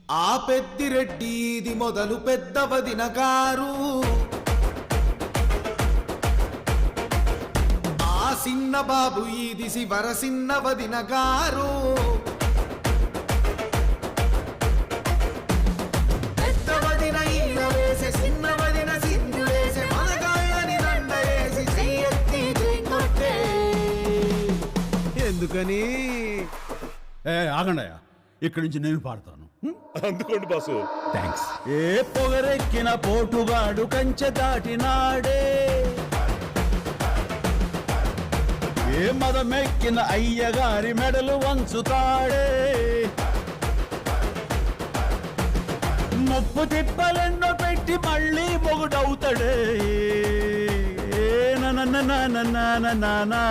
ఆ పెద్దిరెడ్డి ఇది మొదలు పెద్ద వదిన గారు, ఆ సిన్న బాబు ఇది శివర సిన్న వదిన గారు. పెద్ద వదిన ఈల వేసే సిన్న వదిన సింధు వేసే మనగాళ్ళని దండ వేసి చెయ్యెత్తి కొట్టే. ఎందుకని ఆగండయ్యా, ఇక్కడి నుంచి నేను పాడతాను. అందుకోండి బాసు. థ్యాంక్స్. ఏ పొగరెక్కిన పోటుగాడు కంచె దాటినాడే, ఏ మదమెక్కిన అయ్యగారి మెడలు వంచుతాడే, ముప్పు తిప్పలెన్నో పెట్టి మళ్ళీ మొగుడవుతాడే. నా